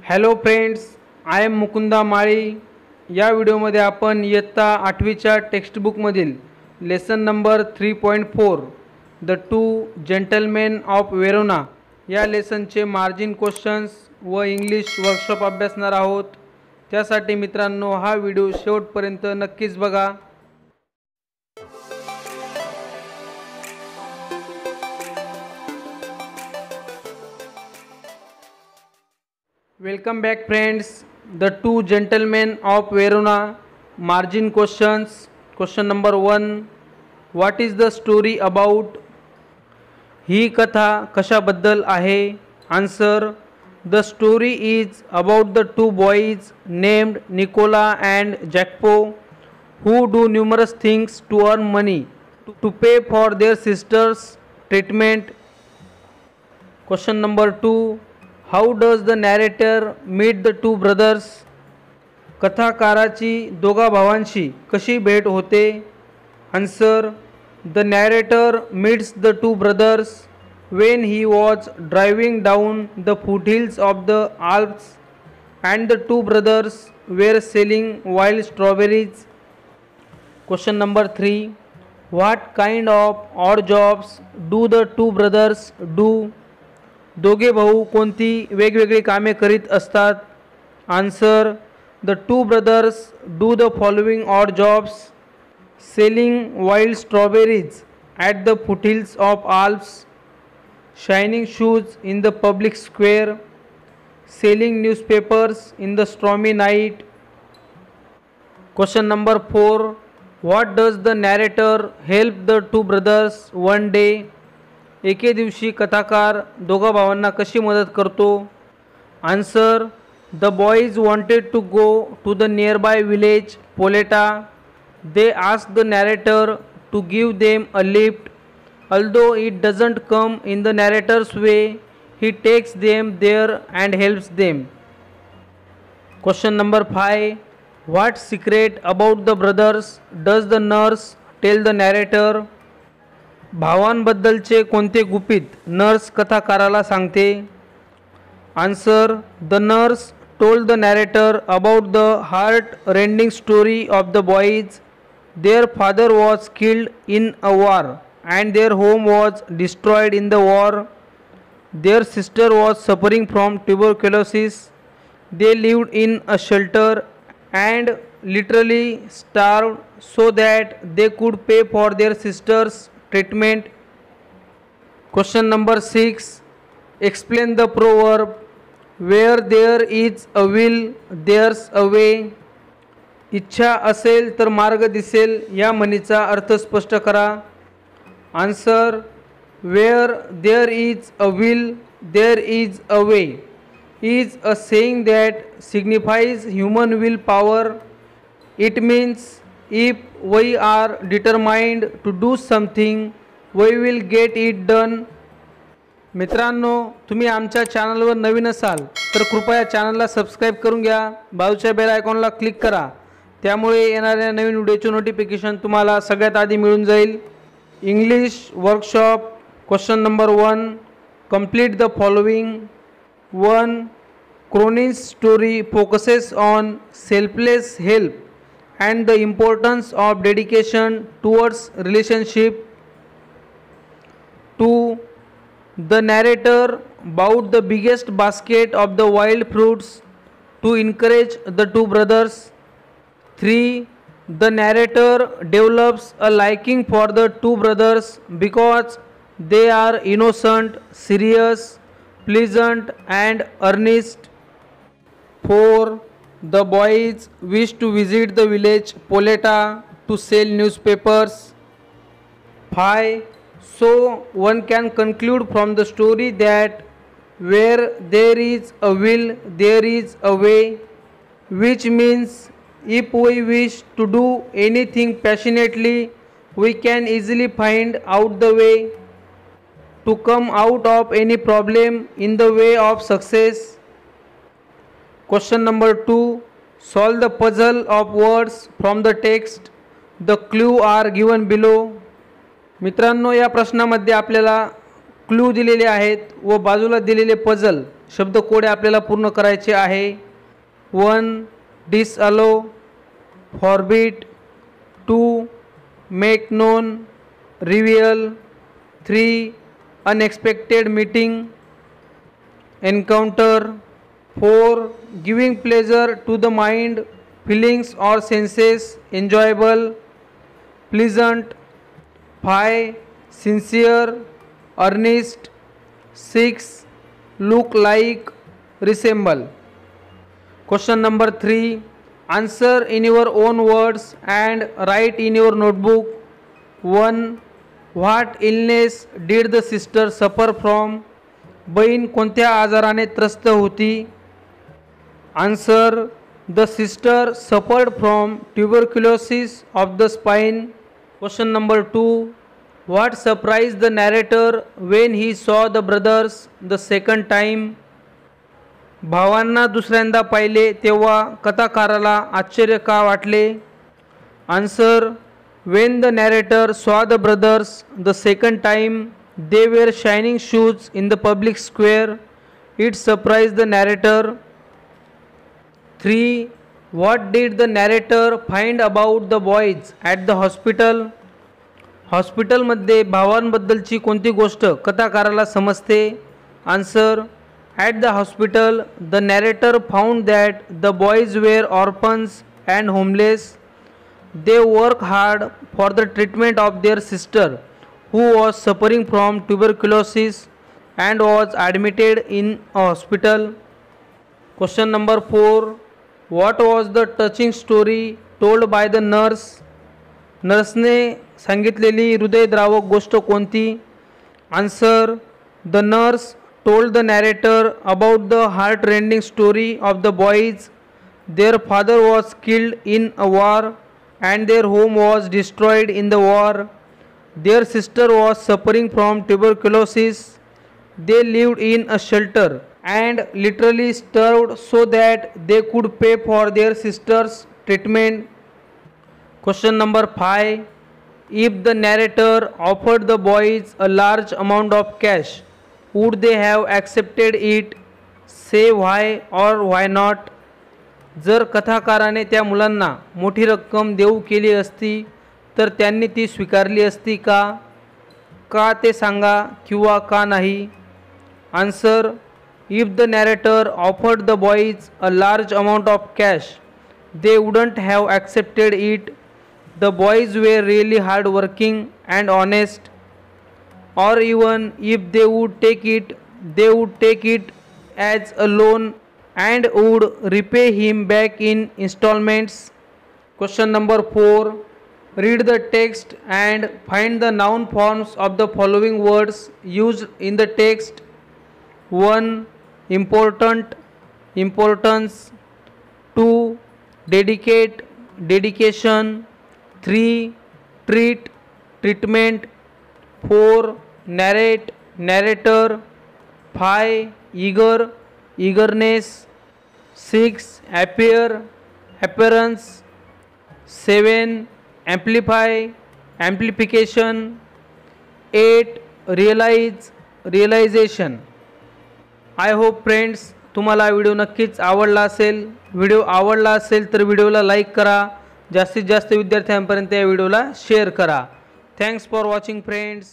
Hello friends, I am Mukunda Mali. या व्हिडिओमध्ये आपण इयत्ता 8वीच्या टेक्स्टबुकमधील lesson number 3.4 the two gentlemen of Verona या लेसनचे मार्जिन क्वेश्चन्स व इंग्लिश वर्कशॉप अभ्यासणार आहोत। त्यासाठी मित्रांनो हा व्हिडिओ शेवटपर्यंत नक्कीच बघा। Welcome back friends. The two gentlemen of Verona margin questions. Question number 1. What is the story about? ही कथा कशाबद्दल आहे? Answer. The story is about the two boys named Nicola and Jacopo who do numerous things to earn money to pay for their sister's treatment. Question number 2. How does the narrator meet the two brothers? कथाकाराची दोघा भावांशी कशी भेट होते? Answer. The narrator meets the two brothers when he was driving down the foothills of the Alps and the two brothers were selling wild strawberries. Question number 3. What kind of odd jobs do the two brothers do? दोघे भाऊ कोणती वेगवेगळी कामे करीत असतात? Answer. The two brothers do the following odd jobs: selling wild strawberries at the foothills of Alps, shining shoes in the public square, selling newspapers in the stormy night. Question number 4. What does the narrator help the two brothers one day? एके दिवशी कथाकार दोघा भावांना कशी मदत करतो? Answer. The boys wanted to go to the nearby village Poleta. They ask the narrator to give them a lift. Although it doesn't come in the narrator's way, he takes them there and helps them. Question number 5. What secret about the brothers does the nurse tell the narrator? भावांबद्दलचे कोणते गुपित nurse कथाकाराला सांगते? Answer. The nurse told the narrator about the heart rending story of the boys. Their father was killed in a war and their home was destroyed in the war. Their sister was suffering from tuberculosis. They lived in a shelter and literally starved so that they could pay for their sisters treatment. Question number 6. Explain the proverb where there is a will there's a way. इच्छा असेल तर मार्ग दिसेल या म्हणीचा अर्थ स्पष्ट करा. Answer. where there is a will there is a way is a saying that signifies human will power. It means if we are determined to do something we will get it done. मित्रांनो, तुम्ही आमच्या चॅनलवर नवीन असाल तर कृपया चॅनलला subscribe करून घ्या. बाजूच्या बेल आयकॉनला क्लिक करा, त्यामुळे येणाऱ्या नवीन व्हिडिओचे नोटिफिकेशन तुम्हाला सगळ्यात आधी मिळून जाईल. English workshop. Question number 1. Complete the following. 1. Cronin's story focuses on selfless help and the importance of dedication towards relationship. 2. The narrator bought the biggest basket of the wild fruits to encourage the two brothers. 3. The narrator develops a liking for the two brothers because they are innocent, serious, pleasant and earnest. 4. The boys wish to visit the village Poleta to sell newspapers. 5. So one can conclude from the story that where there is a will there is a way, which means if we wish to do anything passionately we can easily find out the way to come out of any problem in the way of success. Question number 2. Solve the puzzle of words from the text. The clue are given below. मित्रांनो, या प्रश्नामध्ये आपल्याला clue दिलेले आहेत व बाजूला दिलेले puzzle शब्दकोडे आपल्याला पूर्ण करायचे आहे. 1 disallow, forbid, 2 make known, reveal, 3 unexpected meeting, encounter, 4 giving pleasure to the mind, feelings or senses, enjoyable, pleasant, 5 sincere, earnest, 6 look like, resemble. Question number 3, answer in your own words and write in your notebook. 1 what illness did the sister suffer from? बहीण कोणत्या आजाराने त्रस्त होती? Answer, the sister suffered from tuberculosis of the spine. Question number 2, what surprised the narrator when he saw the brothers the second time? भावांना दुसऱ्यांदा पाहिले तेव्हा कथाकाराला आश्चर्य का वाटले? Answer, when the narrator saw the brothers the second time, they were shining shoes in the public square. It surprised the narrator. 3 what did the narrator find about the boys at the hospital? हॉस्पिटलमध्ये भावांबद्दलची कोणती गोष्ट कथाकाराला समजते? Answer, at the hospital the narrator found that the boys were orphans and homeless. They work hard for the treatment of their sister who was suffering from tuberculosis and was admitted in a hospital. Question number 4, what was the touching story told by the nurse? नर्सने सांगितलेली हृदयद्रावक गोष्ट कोणती? Answer, the nurse told the narrator about the heart rending story of the boys. Their father was killed in a war and their home was destroyed in the war. Their sister was suffering from tuberculosis. They lived in a shelter and literally starved so that they could pay for their sister's treatment. Question number 5, if the narrator offered the boys a large amount of cash, would they have accepted it? Say why or why not. जर कथाकाराने त्या मुलांना मोठी रक्कम देऊ केली असती तर त्यांनी ती स्वीकारली असती का? का ते सांगा किंवा का नाही. Answer, if the narrator offered the boys a large amount of cash, they wouldn't have accepted it. The boys were really hard working and honest. Or even if they would take it, they would take it as a loan and would repay him back in installments. Question number 4, read the text and find the noun forms of the following words used in the text. 1 important, importance. 2 dedicate, dedication. 3 treat, treatment. 4 narrate, narrator. 5 eager, eagerness. 6 appear, appearance. 7 amplify, amplification. 8 realize, realization. I hope friends तुम्हाला video नक्कीच आवडला असेल. Video आवडला असेल तर व्हिडिओला like करा. जास्तीत जास्त विद्यार्थ्यांपर्यंत या व्हिडिओला शेअर करा. Thanks for watching friends.